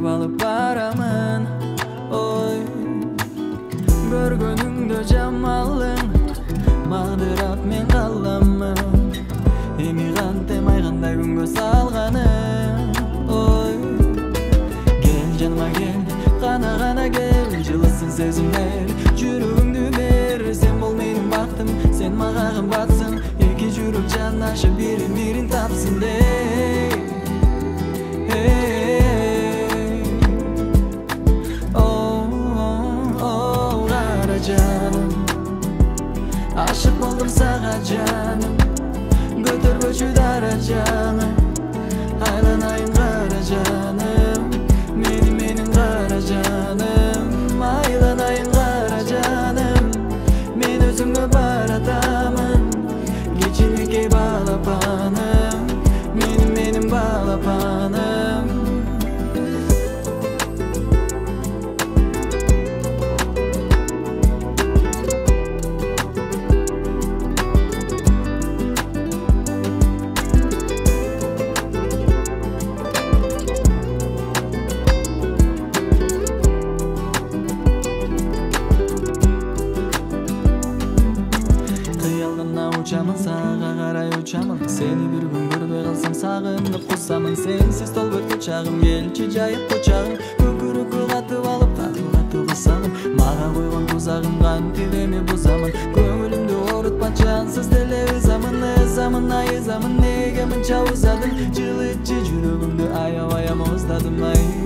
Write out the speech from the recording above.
götürüp alıp baramın. Oy görgönüңdө jamалың магдырап мен каламын. Эми кантем айгандай күнгө салганың. Ой кел жаныма кел, гана кел, жылысын сезимдер, жүрөгүңдү бер. Сен бул менин бактым, сен мага кымбатсың. Эки жүрөк жанашып бирин тапсын dey. Кара жаным, ашык болдум сага жаным, көтөргөчү даражаны. Айланайын кара жаным, менин кара жаным. Айланайын кара жаным, мен өзүңө баратамын. Кечинекей балапаным, менин балапаным. Учамын, сага карай учамын. Сени бир күн көрбөй калсам сагынып кусамын. Сенсиз толбойт чагым, келчи жайып кучагым. Көкүрөккө катып алып катып кысамын. Мага койгон тузагым кантип эми бузамын. Көңүлүмдү оорутпа жансыз деле ызамын, ай ызамын. Неге мынча узадың, жылытчы жүрөгүмдү аябай моздадым ай.